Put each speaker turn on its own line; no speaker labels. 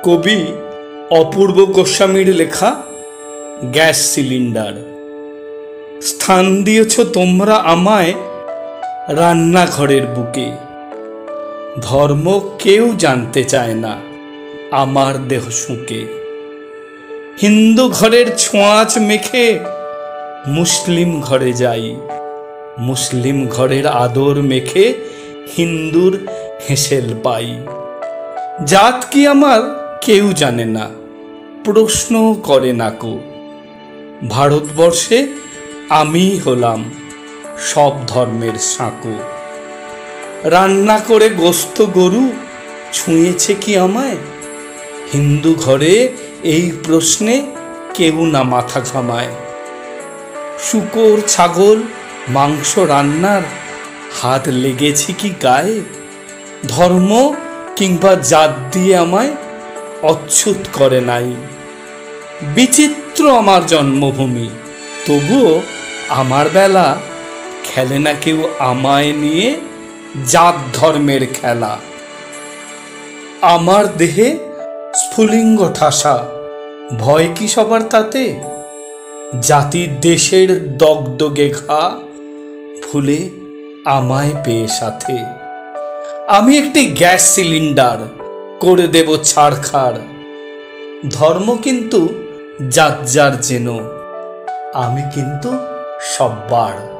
কবি অপূর্ব গোস্বামীর লেখা গ্যাস সিলিন্ডার। স্থান দিয়েছ তোমরা আমায় রান্নাঘরের বুকে। ধর্ম কেউ জানতে চায় না আমার দেহ শুঁকে। হিন্দু ঘরের ছোঁয়াচ মেখে মুসলিম ঘরে যাই, মুসলিম ঘরের আদর মেখে হিন্দুর হেসেল পাই। জাত কি আমার কেউ জানে না, প্রশ্ন করে না কো। ভারতবর্ষে আমি হলাম সব ধর্মের সাঁকো। রান্না করে গোস্ত গরু ছুঁয়েছে কি আমায়? হিন্দু ঘরে এই প্রশ্নে কেউ না মাথা ঘামায়। শূকর ছাগল মাংস রান্নার হাত লেগেছে কি গায়ে? ধর্ম কিংবা জাত দিয়ে আমায় অচ্যুত করে নাই। বিচিত্র আমার জন্মভূমি, তবুও আমার বেলা খেলে না কেউ আমায় নিয়ে জাত ধর্মের খেলা। আমার দেহে স্ফুলিঙ্গ ঠাসা, ভয় কি সবার তাতে? জাতির দেশের দগদগে ঘা ফুলে আমায় পেয়ে সাথে। আমি একটি গ্যাস সিলিন্ডার, করে দেব ছাড়খাড়। ধর্ম কিন্তু যার যার যেন, আমি কিন্তু সব্বার।